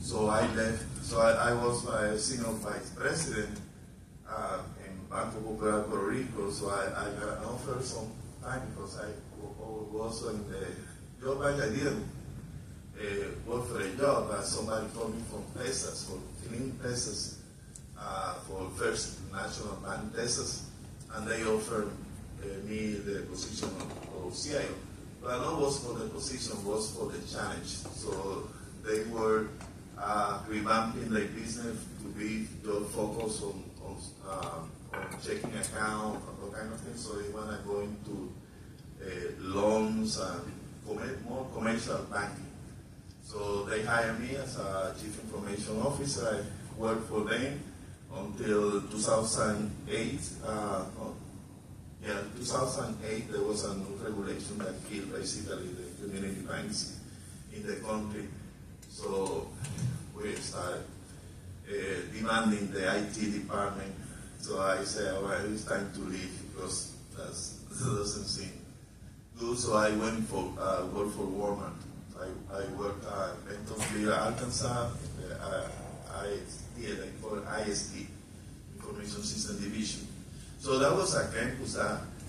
So I left. So I was a senior vice president in Banco Popular Puerto Rico. So I got an offer some time because I was in the job bank. I didn't work for a job, but somebody called me from Texas, for Clean Texas, for First National Bank Texas, and they offered me the position of CIO. But not was for the position, was for the challenge. So they were revamping their business to be focused on checking account and all kind of things. So they want to go into loans and more commercial banking. So they hired me as a chief information officer. I worked for them until 2008. 2008 there was a new regulation that killed basically the community banks in the country. So we started demanding the IT department. So I said, all right, it's time to leave because that doesn't seem good. So I went for work for Walmart. I worked at Bentonville, Arkansas, ISD, Information System Division. So that was a campus.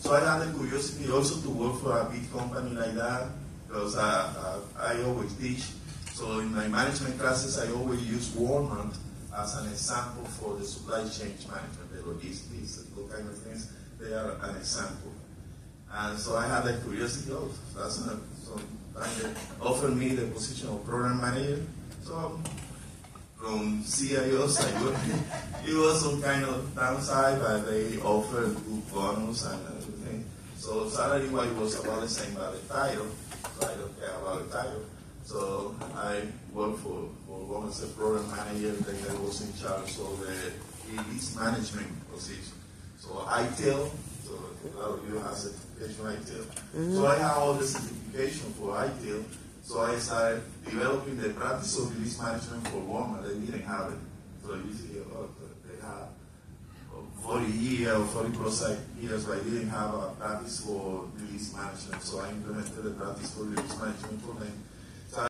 So I had the curiosity also to work for a big company like that because I always teach. So in my management classes, I always use Walmart as an example for the supply chain management, the logistics, and those kind of things. They are an example. And so I had the curiosity of they offered me the position of program manager. So from CIOs, it was some kind of downside, but they offered good bonus and everything. So salary-wise was about the same by the title, so I don't care about the title. So I worked for one as a program manager, then I was in charge of the release management position. So ITIL, so a lot of you have certification ITIL. So I have all the certification for ITIL. So I started developing the practice of release management for Walmart. They didn't have it. So you see, they have 40 years or 40 plus years, but I didn't have a practice for release management. So I implemented the practice for release management for them.